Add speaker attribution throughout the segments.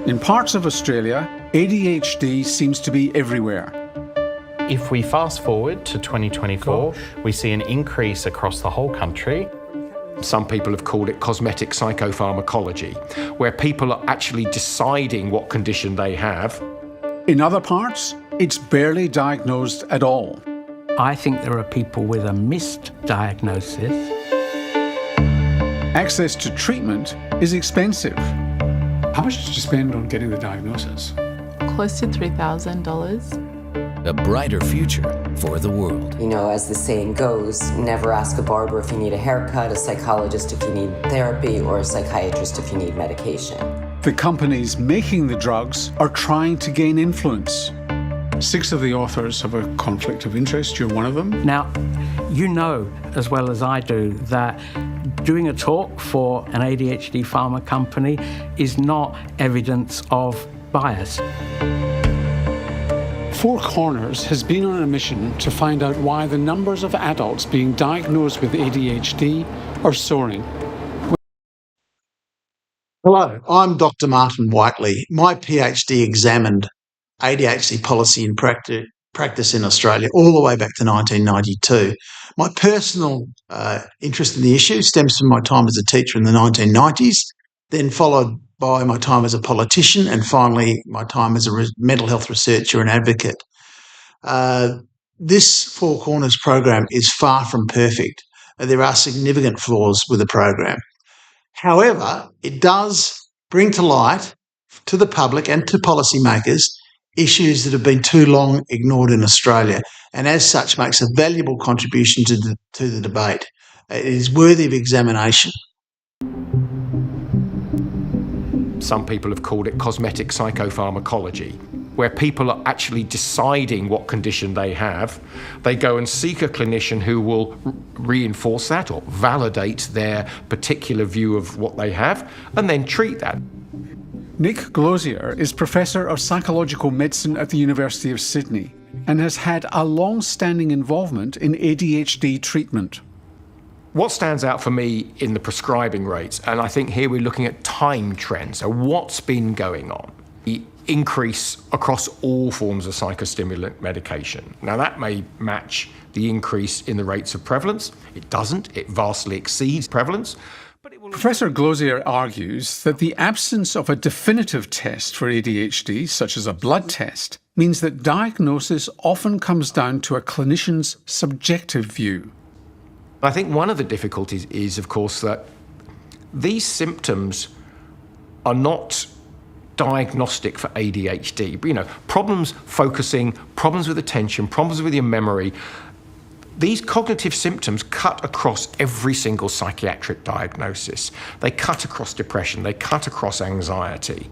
Speaker 1: In parts of Australia, ADHD seems to be everywhere.
Speaker 2: If we fast forward to 2024, we see an increase across the whole country.
Speaker 3: Some people have called it cosmetic psychopharmacology, where people are actually deciding what condition they have.
Speaker 1: In other parts, it's barely diagnosed at all.
Speaker 4: I think there are people with a misdiagnosis.
Speaker 1: Access to treatment is expensive. How much did you spend on getting the diagnosis?
Speaker 5: Close to $3,000.
Speaker 6: A brighter future for the world.
Speaker 7: You know, as the saying goes, never ask a barber if you need a haircut, a psychologist if you need therapy, or a psychiatrist if you need medication.
Speaker 1: The companies making the drugs are trying to gain influence. 6 of the authors have a conflict of interest. You're one of them.
Speaker 4: Now, you know as well as I do that doing a talk for an ADHD pharma company is not evidence of bias.
Speaker 1: Four Corners has been on a mission to find out why the numbers of adults being diagnosed with ADHD are soaring.
Speaker 8: Hello, I'm Dr. Martin Whiteley. My PhD examined ADHD policy and practice in Australia all the way back to 1992. My personal interest in the issue stems from my time as a teacher in the 1990s, then followed by my time as a politician, and finally my time as a mental health researcher and advocate. This Four Corners program is far from perfect. There are significant flaws with the program. However, it does bring to light to the public and to policymakers issues that have been too long ignored in Australia, and as such makes a valuable contribution to the debate. It is worthy of examination.
Speaker 3: Some people have called it cosmetic psychopharmacology, where people are actually deciding what condition they have. They go and seek a clinician who will reinforce that or validate their particular view of what they have, and then treat that.
Speaker 1: Nick Glosier is Professor of Psychological Medicine at the University of Sydney and has had a long-standing involvement in ADHD treatment.
Speaker 3: What stands out for me in the prescribing rates, and I think here we're looking at time trends, so what's been going on? The increase across all forms of psychostimulant medication. Now that may match the increase in the rates of prevalence. It doesn't, it vastly exceeds prevalence.
Speaker 1: Professor Glosier argues that the absence of a definitive test for ADHD, such as a blood test, means that diagnosis often comes down to a clinician's subjective view.
Speaker 3: I think one of the difficulties is, of course, that these symptoms are not diagnostic for ADHD. You know, problems focusing, problems with attention, problems with your memory. These cognitive symptoms cut across every single psychiatric diagnosis. They cut across depression, they cut across anxiety.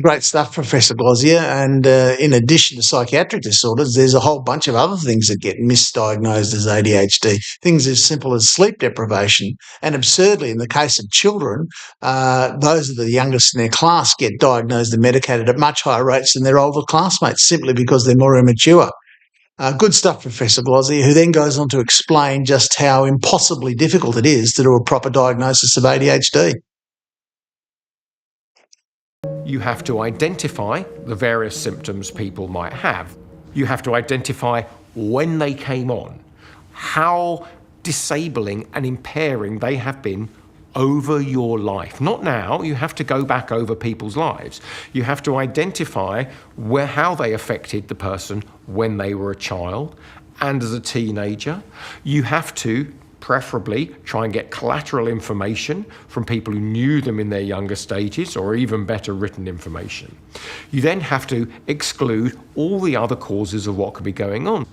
Speaker 8: Great stuff, Professor Glosier. And in addition to psychiatric disorders, there's a whole bunch of other things that get misdiagnosed as ADHD. Things as simple as sleep deprivation. And absurdly, in the case of children, those that are the youngest in their class get diagnosed and medicated at much higher rates than their older classmates, simply because they're more immature. Good stuff, Professor Glosier, who then goes on to explain just how impossibly difficult it is to do a proper diagnosis of ADHD.
Speaker 3: You have to identify the various symptoms people might have. You have to identify when they came on, how disabling and impairing they have been over your life. Not now, you have to go back over people's lives. You have to identify how they affected the person when they were a child and as a teenager. You have to preferably try and get collateral information from people who knew them in their younger stages, or even better, written information. You then have to exclude all the other causes of what could be going on.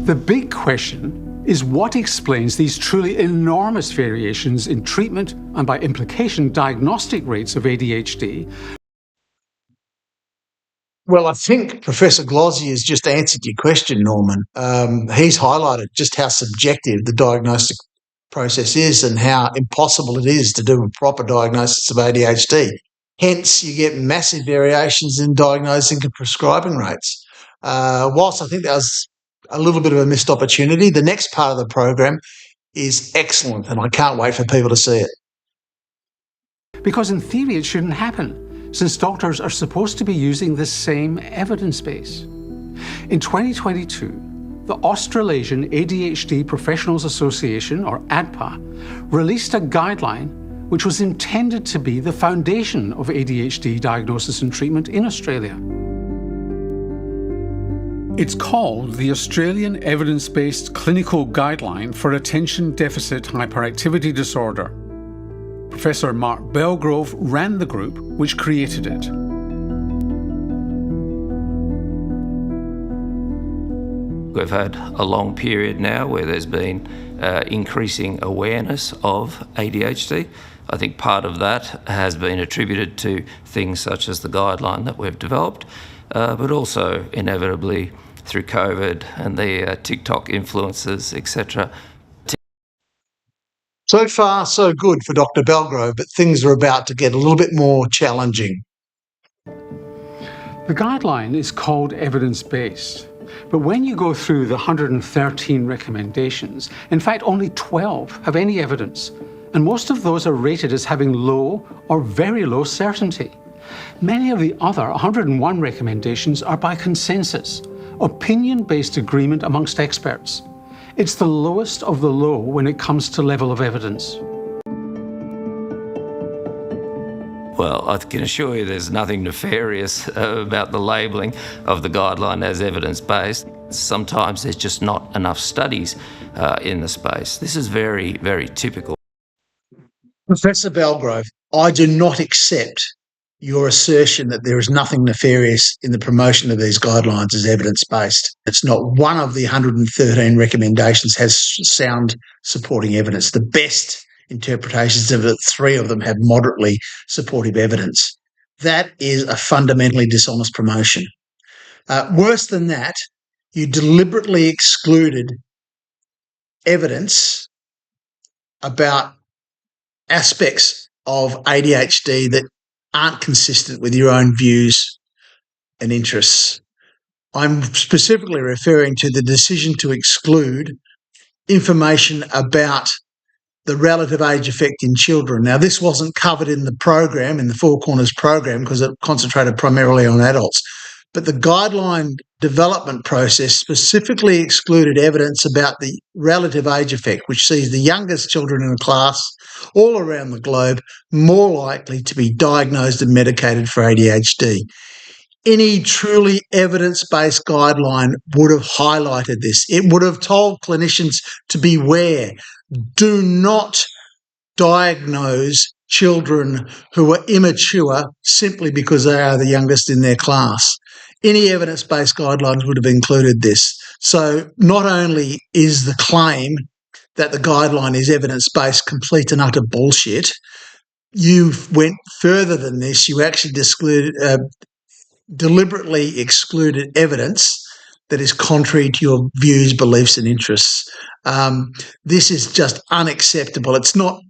Speaker 1: The big question is what explains these truly enormous variations in treatment and, by implication, diagnostic rates of ADHD.
Speaker 8: Well, I think Professor Glosier has just answered your question, Norman. He's highlighted just how subjective the diagnostic process is and how impossible it is to do a proper diagnosis of ADHD. Hence, you get massive variations in diagnosing and prescribing rates. Whilst I think that was a little bit of a missed opportunity, the next part of the program is excellent, and I can't wait for people to see it.
Speaker 1: Because in theory it shouldn't happen, since doctors are supposed to be using the same evidence base. In 2022, the Australian ADHD Professionals Association, or ADPA, released a guideline which was intended to be the foundation of ADHD diagnosis and treatment in Australia. It's called the Australian Evidence-Based Clinical Guideline for Attention Deficit Hyperactivity Disorder. Professor Mark Belgrove ran the group which created it.
Speaker 9: We've had a long period now where there's been increasing awareness of ADHD. I think part of that has been attributed to things such as the guideline that we've developed, but also inevitably through COVID and the TikTok influences, etc.
Speaker 8: So far, so good for Dr. Belgrove, but things are about to get a little bit more challenging.
Speaker 1: The guideline is called evidence-based, but when you go through the 113 recommendations, in fact only 12 have any evidence, and most of those are rated as having low or very low certainty. Many of the other 101 recommendations are by consensus, opinion-based agreement amongst experts. It's the lowest of the low when it comes to level of evidence.
Speaker 9: Well, I can assure you there's nothing nefarious about the labelling of the guideline as evidence-based. Sometimes there's just not enough studies in the space. This is very, very typical.
Speaker 8: Professor Belgrove, I do not accept your assertion that there is nothing nefarious in the promotion of these guidelines as evidence-based. It's not one of the 113 recommendations has sound supporting evidence. The best interpretations of it, 3 of them have moderately supportive evidence. That is a fundamentally dishonest promotion. Worse than that, you deliberately excluded evidence about aspects of ADHD that aren't consistent with your own views and interests. I'm specifically referring to the decision to exclude information about the relative age effect in children. Now, this wasn't covered in the program, in the Four Corners program, because it concentrated primarily on adults. But the guideline development process specifically excluded evidence about the relative age effect, which sees the youngest children in the class all around the globe more likely to be diagnosed and medicated for ADHD. Any truly evidence-based guideline would have highlighted this. It would have told clinicians to beware. Do not diagnose children who are immature simply because they are the youngest in their class. Any evidence-based guidelines would have included this. So not only is the claim that the guideline is evidence-based complete and utter bullshit, you went further than this. You actually deliberately excluded evidence that is contrary to your views, beliefs and interests. This is just unacceptable. It's not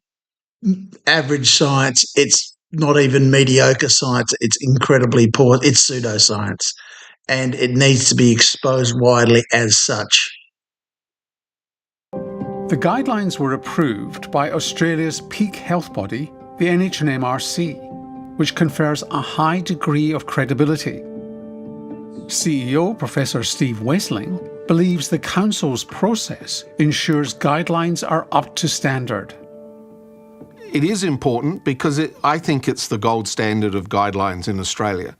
Speaker 8: average science. It's not even mediocre science. It's incredibly poor. It's pseudoscience, and it needs to be exposed widely as such.
Speaker 1: The guidelines were approved by Australia's peak health body, the NHMRC, which confers a high degree of credibility. CEO Professor Steve Wessling believes the Council's process ensures guidelines are up to standard.
Speaker 10: It is important because I think it's the gold standard of guidelines in Australia.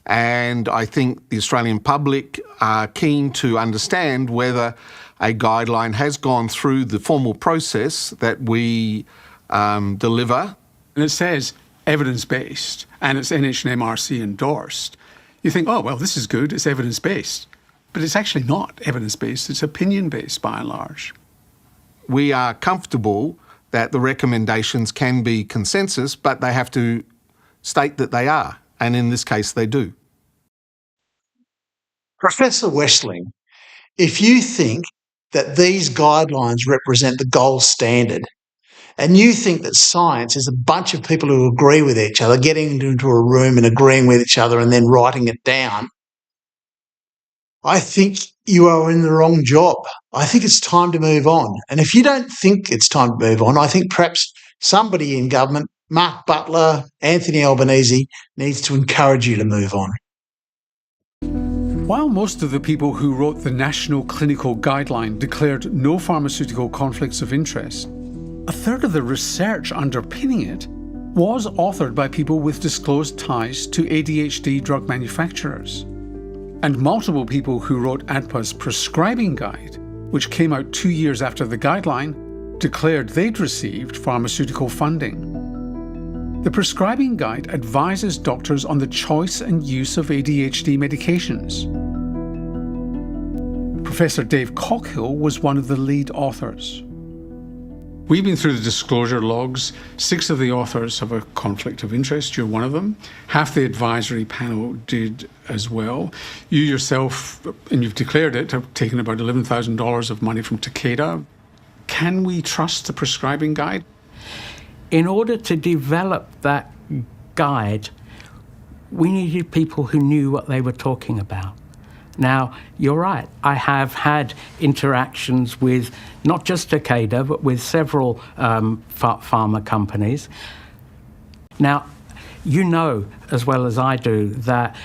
Speaker 10: And I think the Australian public are keen to understand whether a guideline has gone through the formal process that we deliver.
Speaker 1: And it says evidence-based and it's NHMRC endorsed. You think, oh, well, this is good, it's evidence-based. But it's actually not evidence-based, it's opinion-based by and large.
Speaker 10: We are comfortable that the recommendations can be consensus, but they have to state that they are, and in this case they do.
Speaker 8: Professor Wessling, if you think that these guidelines represent the gold standard, and you think that science is a bunch of people who agree with each other, getting into a room and agreeing with each other and then writing it down, I think you are in the wrong job. I think it's time to move on. And if you don't think it's time to move on, I think perhaps somebody in government, Mark Butler, Anthony Albanese, needs to encourage you to move on.
Speaker 1: While most of the people who wrote the National Clinical Guideline declared no pharmaceutical conflicts of interest, a third of the research underpinning it was authored by people with disclosed ties to ADHD drug manufacturers. And multiple people who wrote ADPA's prescribing guide, which came out 2 years after the guideline, declared they'd received pharmaceutical funding. The prescribing guide advises doctors on the choice and use of ADHD medications. Professor Dave Cockhill was one of the lead authors. We've been through the disclosure logs. 6 of the authors have a conflict of interest. You're one of them. Half the advisory panel did as well. You yourself, and you've declared it, have taken about $11,000 of money from Takeda. Can we trust the prescribing guide?
Speaker 4: In order to develop that guide, we needed people who knew what they were talking about. Now, you're right, I have had interactions with not just Takeda, but with several pharma companies. Now, you know as well as I do that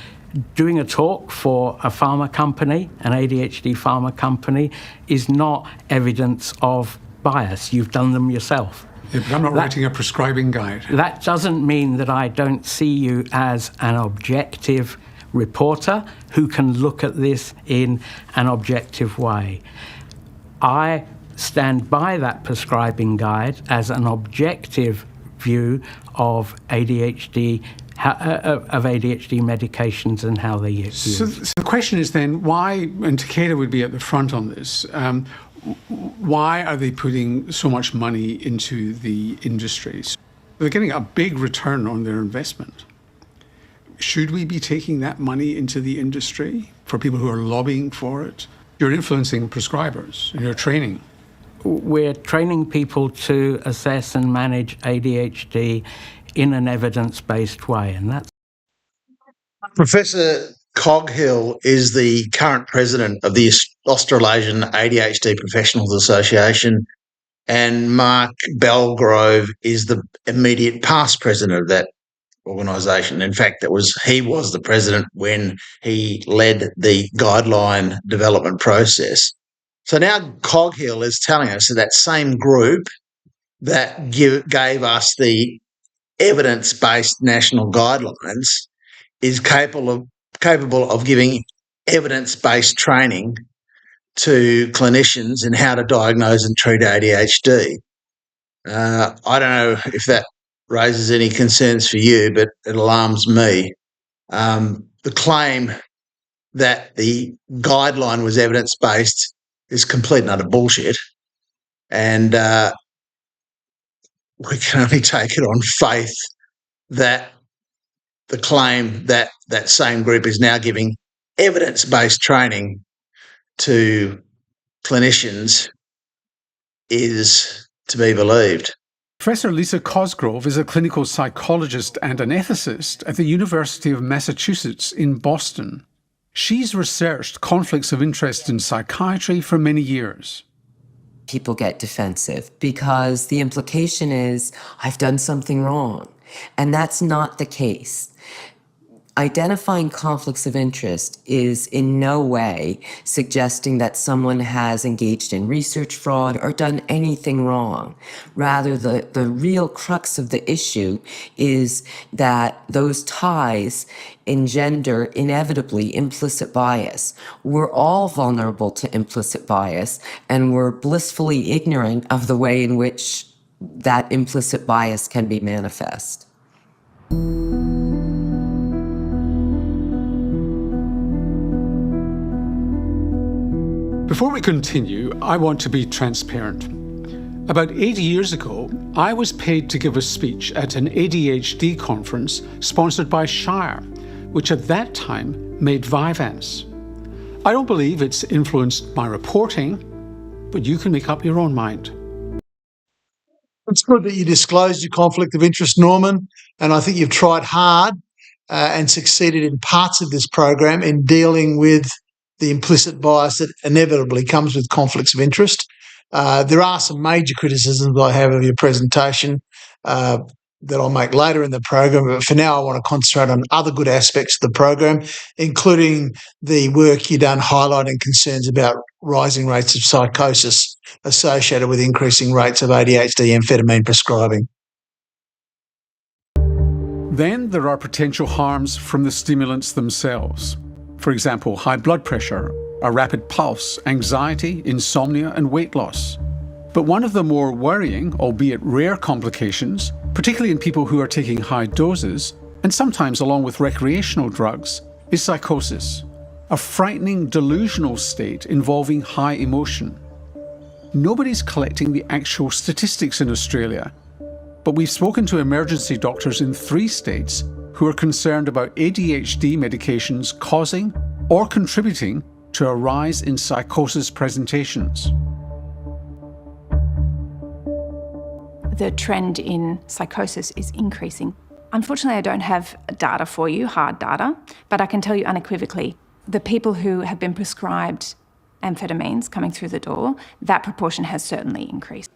Speaker 4: doing a talk for a pharma company, an ADHD pharma company, is not evidence of bias. You've done them yourself.
Speaker 1: Yeah, but I'm not writing a prescribing guide.
Speaker 4: That doesn't mean that I don't see you as an objective reporter who can look at this in an objective way. I stand by that prescribing guide as an objective view of ADHD medications and how they're used.
Speaker 1: So the question is then, why, and Takeda would be at the front on this, why are they putting so much money into the industry? They're getting a big return on their investment. Should we be taking that money into the industry for people who are lobbying for it? You're influencing prescribers and you're training.
Speaker 4: We're training people to assess and manage ADHD in an evidence-based way, and that's...
Speaker 8: Professor Coghill is the current president of the Australian ADHD Professionals Association, and Mark Belgrove is the immediate past president of that organisation. In fact, he was the president when he led the guideline development process. So now Coghill is telling us that same group that gave us the evidence-based national guidelines is capable of giving evidence-based training to clinicians in how to diagnose and treat ADHD. I don't know if that raises any concerns for you, but it alarms me. The claim that the guideline was evidence-based is complete and utter bullshit, and we can only take it on faith that the claim that that same group is now giving evidence-based training to clinicians is to be believed.
Speaker 1: Professor Lisa Cosgrove is a clinical psychologist and an ethicist at the University of Massachusetts in Boston. She's researched conflicts of interest in psychiatry for many years.
Speaker 7: People get defensive because the implication is, I've done something wrong. And that's not the case. Identifying conflicts of interest is in no way suggesting that someone has engaged in research fraud or done anything wrong. Rather, the real crux of the issue is that those ties engender inevitably implicit bias. We're all vulnerable to implicit bias, and we're blissfully ignorant of the way in which that implicit bias can be manifest.
Speaker 1: Before we continue, I want to be transparent. About 8 years ago, I was paid to give a speech at an ADHD conference sponsored by Shire, which at that time made Vyvanse. I don't believe it's influenced my reporting, but you can make up your own mind.
Speaker 8: It's good that you disclosed your conflict of interest, Norman, and I think you've tried hard and succeeded in parts of this program in dealing with the implicit bias that inevitably comes with conflicts of interest. There are some major criticisms I have of your presentation that I'll make later in the program, but for now I want to concentrate on other good aspects of the program, including the work you've done highlighting concerns about rising rates of psychosis associated with increasing rates of ADHD amphetamine prescribing.
Speaker 1: Then there are potential harms from the stimulants themselves. For example, high blood pressure, a rapid pulse, anxiety, insomnia, and weight loss. But one of the more worrying, albeit rare complications, particularly in people who are taking high doses, and sometimes along with recreational drugs, is psychosis, a frightening delusional state involving high emotion. Nobody's collecting the actual statistics in Australia, but we've spoken to emergency doctors in 3 states who are concerned about ADHD medications causing or contributing to a rise in psychosis presentations.
Speaker 11: The trend in psychosis is increasing. Unfortunately, I don't have data for you, hard data, but I can tell you unequivocally, the people who have been prescribed amphetamines coming through the door, that proportion has certainly increased.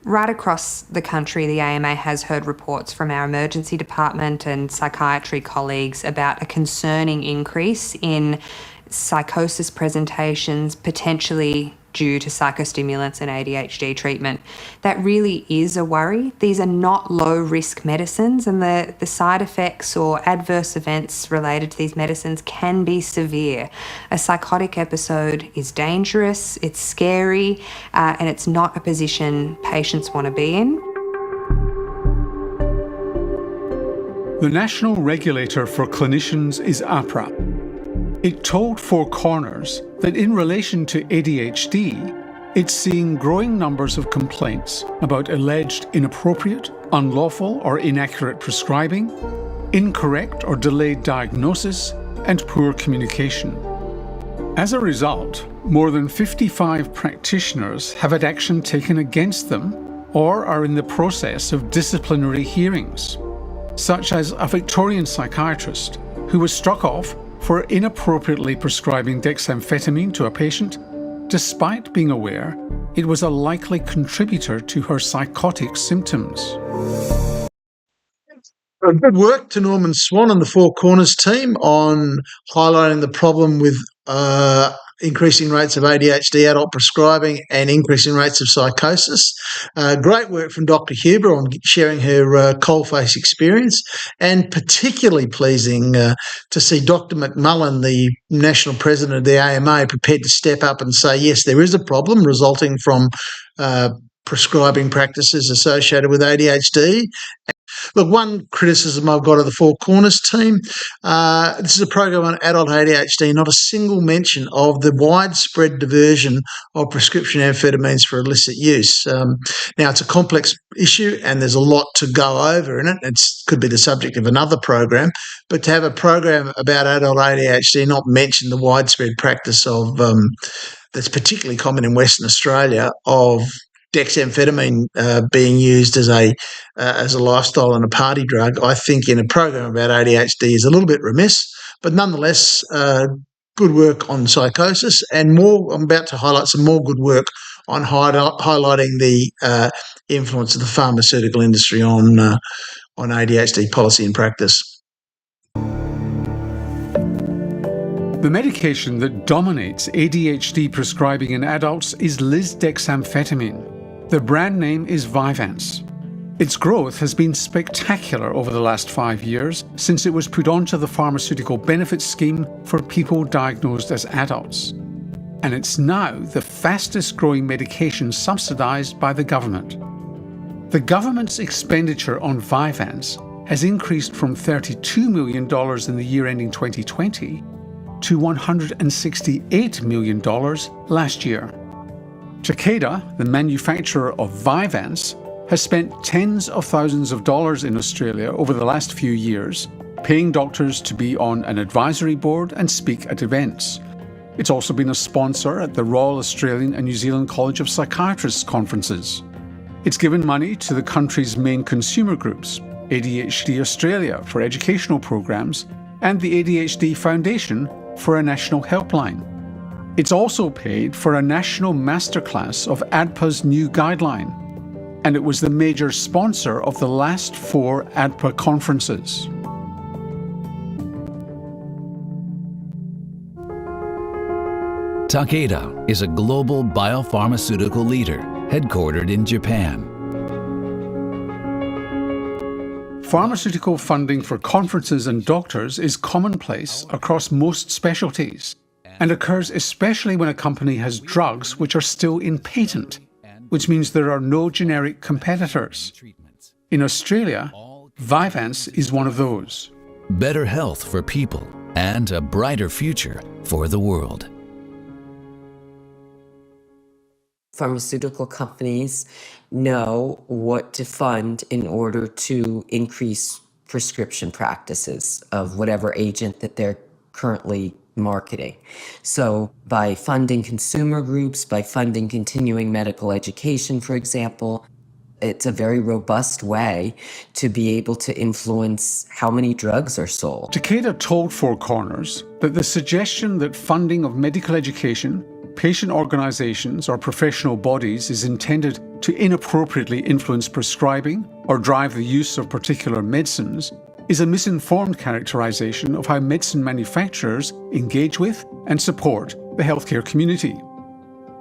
Speaker 12: Right across the country, the AMA has heard reports from our emergency department and psychiatry colleagues about a concerning increase in psychosis presentations, potentially due to psychostimulants and ADHD treatment. That really is a worry. These are not low-risk medicines, and the side effects or adverse events related to these medicines can be severe. A psychotic episode is dangerous, it's scary, and it's not a position patients want to be in.
Speaker 1: The national regulator for clinicians is APRA. It told Four Corners that in relation to ADHD, it's seeing growing numbers of complaints about alleged inappropriate, unlawful or inaccurate prescribing, incorrect or delayed diagnosis, and poor communication. As a result, more than 55 practitioners have had action taken against them or are in the process of disciplinary hearings, such as a Victorian psychiatrist who was struck off for inappropriately prescribing dexamphetamine to a patient, despite being aware it was a likely contributor to her psychotic symptoms.
Speaker 8: Good work to Norman Swan and the Four Corners team on highlighting the problem with increasing rates of ADHD adult prescribing and increasing rates of psychosis. Great work from Dr. Huber on sharing her coalface experience, and particularly pleasing to see Dr. McMullen, the national president of the AMA, prepared to step up and say, yes, there is a problem resulting from prescribing practices associated with ADHD. Look, one criticism I've got of the Four Corners team, this is a program on adult ADHD, not a single mention of the widespread diversion of prescription amphetamines for illicit use. Now, it's a complex issue and there's a lot to go over in it. It could be the subject of another program, but to have a program about adult ADHD not mention the widespread practice of, that's particularly common in Western Australia, of dexamphetamine being used as a lifestyle and a party drug, I think in a program about ADHD is a little bit remiss, but nonetheless, good work on psychosis, and more. I'm about to highlight some more good work on highlighting the influence of the pharmaceutical industry on ADHD policy and practice.
Speaker 1: The medication that dominates ADHD prescribing in adults is lisdexamphetamine. The brand name is Vyvanse. Its growth has been spectacular over the last 5 years since it was put onto the pharmaceutical benefits scheme for people diagnosed as adults. And it's now the fastest growing medication subsidised by the government. The government's expenditure on Vyvanse has increased from $32 million in the year ending 2020 to $168 million last year. Takeda, the manufacturer of Vyvanse, has spent tens of thousands of dollars in Australia over the last few years, paying doctors to be on an advisory board and speak at events. It's also been a sponsor at the Royal Australian and New Zealand College of Psychiatrists conferences. It's given money to the country's main consumer groups, ADHD Australia for educational programs and the ADHD Foundation for a national helpline. It's also paid for a national masterclass of ADPA's new guideline, and it was the major sponsor of the last 4 ADPA conferences.
Speaker 6: Takeda is a global biopharmaceutical leader headquartered in Japan.
Speaker 1: Pharmaceutical funding for conferences and doctors is commonplace across most specialties and occurs especially when a company has drugs which are still in patent, which means there are no generic competitors. In Australia, Vyvanse is one of those.
Speaker 6: Better health for people and a brighter future for the world.
Speaker 7: Pharmaceutical companies know what to fund in order to increase prescription practices of whatever agent that they're currently marketing. So by funding consumer groups, by funding continuing medical education, for example, it's a very robust way to be able to influence how many drugs are sold.
Speaker 1: Takeda told Four Corners that the suggestion that funding of medical education, patient organisations or professional bodies is intended to inappropriately influence prescribing or drive the use of particular medicines is a misinformed characterisation of how medicine manufacturers engage with and support the healthcare community.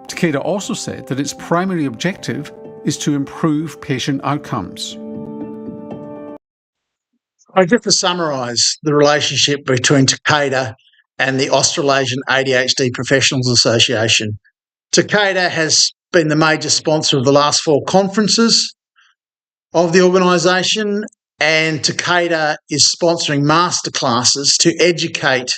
Speaker 1: Takeda also said that its primary objective is to improve patient outcomes.
Speaker 8: Just to summarise the relationship between Takeda and the Australian ADHD Professionals Association. Takeda has been the major sponsor of the last 4 conferences of the organisation, and Takeda is sponsoring masterclasses to educate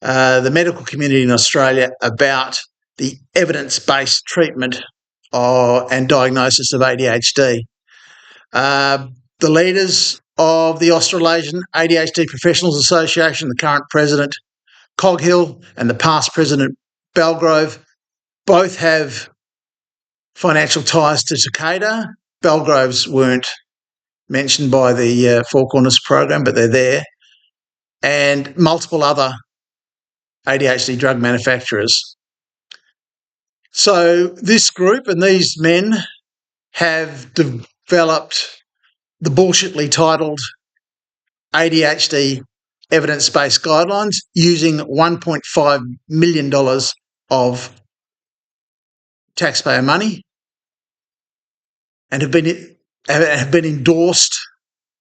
Speaker 8: the medical community in Australia about the evidence-based treatment and diagnosis of ADHD. The leaders of the Australian ADHD Professionals Association, the current president, Coghill, and the past president, Belgrove, both have financial ties to Takeda. Belgrove's weren't mentioned by the Four Corners program, but they're there. And multiple other ADHD drug manufacturers. So this group and these men have developed the bullshitly titled ADHD evidence-based guidelines using $1.5 million of taxpayer money and have been endorsed.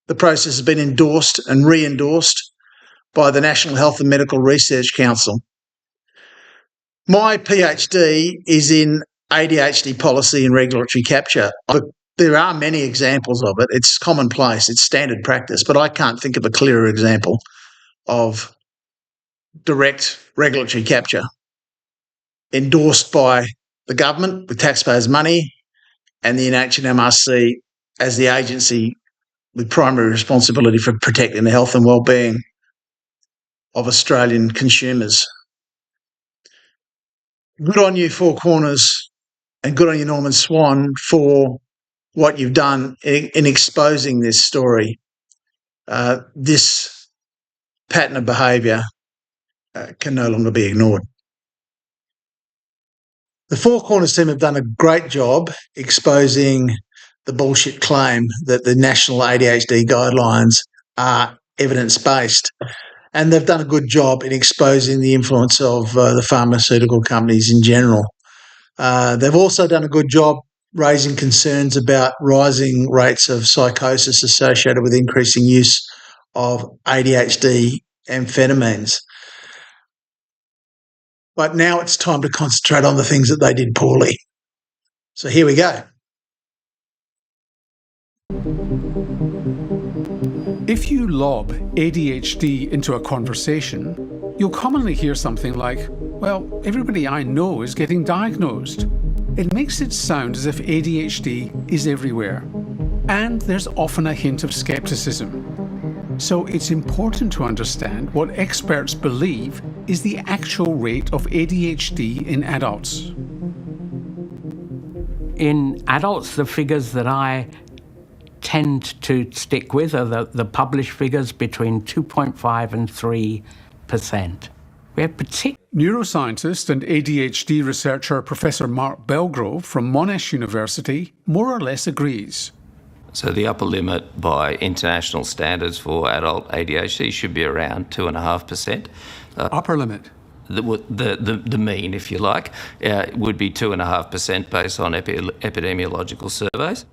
Speaker 8: The process has been endorsed and re-endorsed by the National Health and Medical Research Council. My PhD is in ADHD policy and regulatory capture. There are many examples of it. It's commonplace, it's standard practice, but I can't think of a clearer example of direct regulatory capture endorsed by the government with taxpayers' money and the NHMRC as the agency with primary responsibility for protecting the health and well-being of Australian consumers. Good on you, Four Corners, and good on you, Norman Swan, for what you've done in exposing this story. This pattern of behaviour can no longer be ignored. The Four Corners team have done a great job exposing the bullshit claim that the National ADHD Guidelines are evidence-based. And they've done a good job in exposing the influence of the pharmaceutical companies in general. They've also done a good job raising concerns about rising rates of psychosis associated with increasing use of ADHD amphetamines. But now it's time to concentrate on the things that they did poorly. So here we go.
Speaker 1: If you lob ADHD into a conversation, you'll commonly hear something like, well, everybody I know is getting diagnosed. It makes it sound as if ADHD is everywhere. And there's often a hint of skepticism. So it's important to understand what experts believe is the actual rate of ADHD in adults.
Speaker 4: In adults, the figures that I tend to stick with are the published figures between 2.5 and 3%. We have particular
Speaker 1: Neuroscientist and ADHD researcher Professor Mark Belgrove from Monash University more or less agrees.
Speaker 9: So the upper limit by international standards for adult ADHD should be around 2.5%.
Speaker 1: Upper limit?
Speaker 9: The mean, if you like, would be 2.5% based on epidemiological surveys.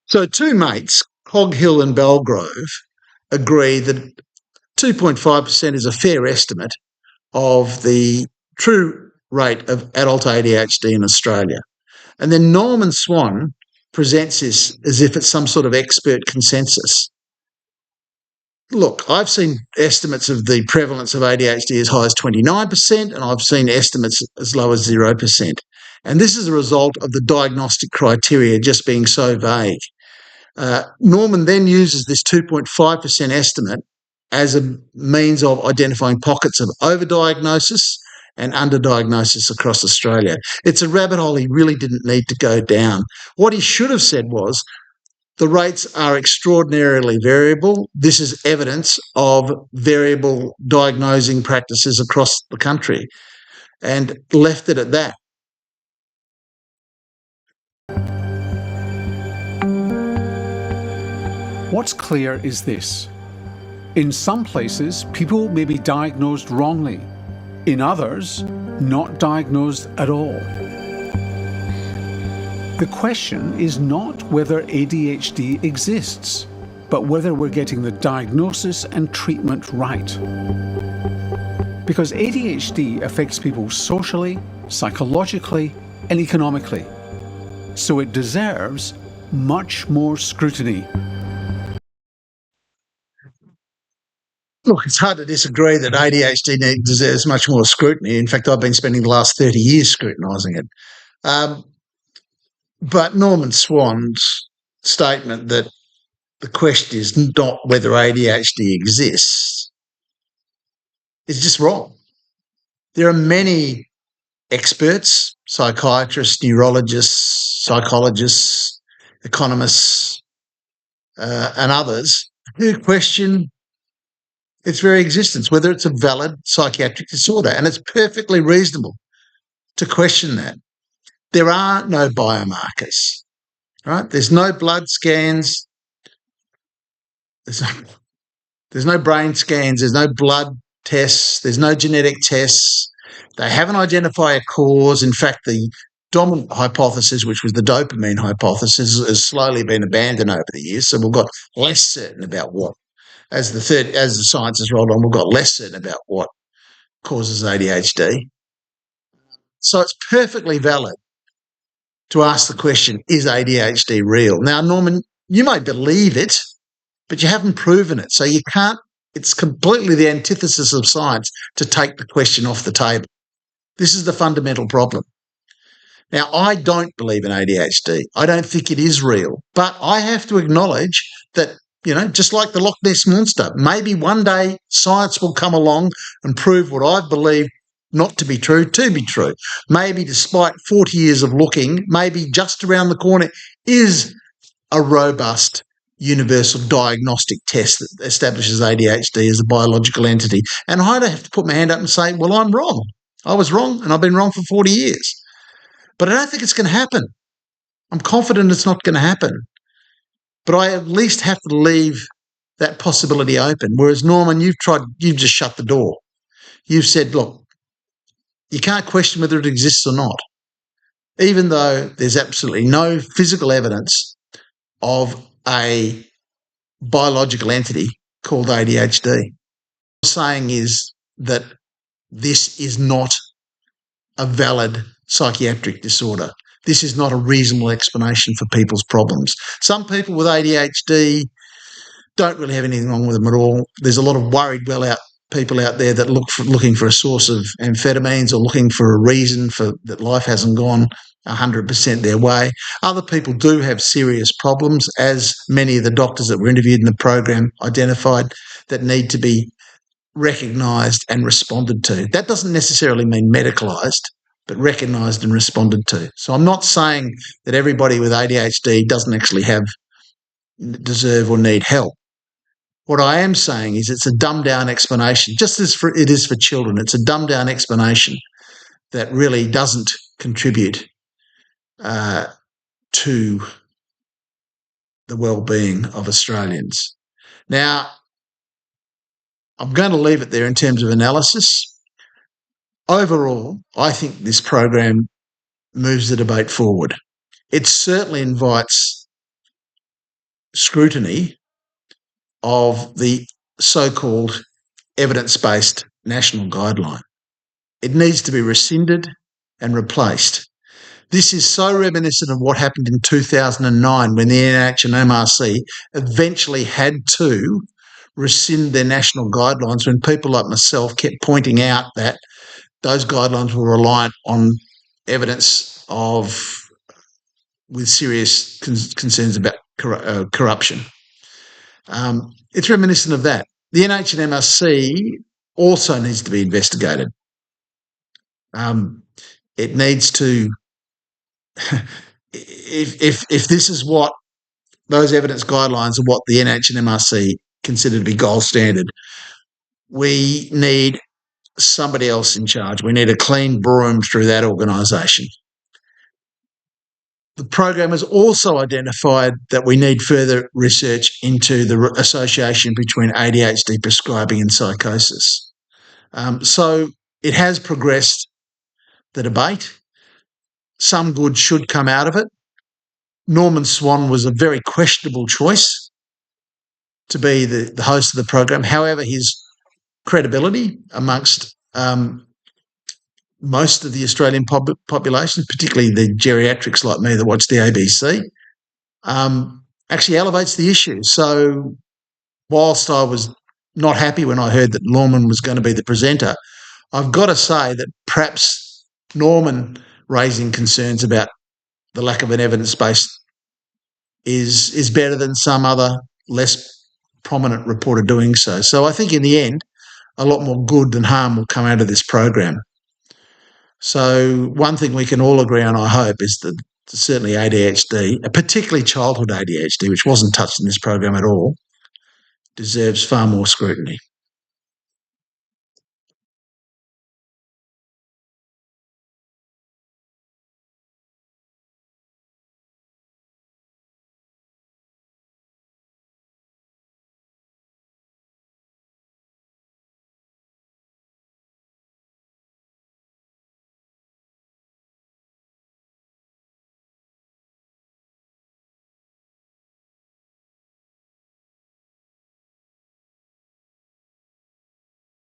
Speaker 8: So two mates, Coghill and Belgrove, agree that 2.5% is a fair estimate of the true rate of adult ADHD in Australia. And then Norman Swan presents this as if it's some sort of expert consensus. Look, I've seen estimates of the prevalence of ADHD as high as 29%, and I've seen estimates as low as 0%. And this is a result of the diagnostic criteria just being so vague. Norman then uses this 2.5% estimate as a means of identifying pockets of overdiagnosis and underdiagnosis across Australia. It's a rabbit hole he really didn't need to go down. What he should have said was, the rates are extraordinarily variable. This is evidence of variable diagnosing practices across the country, and left it at that.
Speaker 1: What's clear is this. In some places, people may be diagnosed wrongly. In others, not diagnosed at all. The question is not whether ADHD exists, but whether we're getting the diagnosis and treatment right. Because ADHD affects people socially, psychologically, and economically. So it deserves much more scrutiny.
Speaker 8: Look, it's hard to disagree that ADHD deserves much more scrutiny. In fact, I've been spending the last 30 years scrutinising it. But Norman Swan's statement that the question is not whether ADHD exists is just wrong. There are many experts, psychiatrists, neurologists, psychologists, economists, and others who question its very existence, whether it's a valid psychiatric disorder. And it's perfectly reasonable to question that. There are no biomarkers, right? There's no blood scans. There's no brain scans. There's no blood tests. There's no genetic tests. They haven't identified a cause. In fact, the dominant hypothesis, which was the dopamine hypothesis, has slowly been abandoned over the years. So we've got less certain about what, as the science has rolled on, we've got less certain about what causes ADHD. So it's perfectly valid to ask the question, is ADHD real? Now, Norman, you may believe it, but you haven't proven it. So you can't, it's completely the antithesis of science to take the question off the table. This is the fundamental problem. Now, I don't believe in ADHD. I don't think it is real, but I have to acknowledge that, you know, just like the Loch Ness Monster, maybe one day science will come along and prove what I believe not to be true, to be true. Maybe despite 40 years of looking, maybe just around the corner is a robust universal diagnostic test that establishes ADHD as a biological entity. And I'd have to put my hand up and say, well, I'm wrong. I was wrong, and I've been wrong for 40 years. But I don't think it's going to happen. I'm confident it's not going to happen. But I at least have to leave that possibility open. Whereas, Norman, you've just shut the door. You've said, look, you can't question whether it exists or not, even though there's absolutely no physical evidence of a biological entity called ADHD. What I'm saying is that this is not a valid psychiatric disorder. This is not a reasonable explanation for people's problems. Some people with ADHD don't really have anything wrong with them at all. There's a lot of worried people out there that looking for a source of amphetamines or looking for a reason for that life hasn't gone 100% their way. Other people do have serious problems, as many of the doctors that were interviewed in the program identified, that need to be recognised and responded to. That doesn't necessarily mean medicalised, but recognised and responded to. So I'm not saying that everybody with ADHD doesn't actually deserve or need help. What I am saying is it's a dumbed-down explanation, just as it is for children. It's a dumbed-down explanation that really doesn't contribute to the well-being of Australians. Now, I'm going to leave it there in terms of analysis. Overall, I think this program moves the debate forward. It certainly invites scrutiny of the so-called evidence-based national guideline. It needs to be rescinded and replaced. This is so reminiscent of what happened in 2009 when the NIH and MRC eventually had to rescind their national guidelines when people like myself kept pointing out that those guidelines were reliant on evidence with serious concerns about corruption. It's reminiscent of that. The NIH and MRC also needs to be investigated. It needs to, if this is what those evidence guidelines are, what the NIH and MRC consider to be gold standard, we need somebody else in charge. We need a clean broom through that organisation. The program has also identified that we need further research into the association between ADHD prescribing and psychosis. So it has progressed the debate. Some good should come out of it. Norman Swan was a very questionable choice to be the host of the program. However, his credibility amongst most of the Australian population, particularly the geriatrics like me that watch the ABC, actually elevates the issue. So whilst I was not happy when I heard that Norman was going to be the presenter, I've got to say that perhaps Norman raising concerns about the lack of an evidence base is better than some other less prominent reporter doing so. So I think in the end, a lot more good than harm will come out of this program. So one thing we can all agree on, I hope, is that certainly ADHD, particularly childhood ADHD, which wasn't touched in this program at all, deserves far more scrutiny.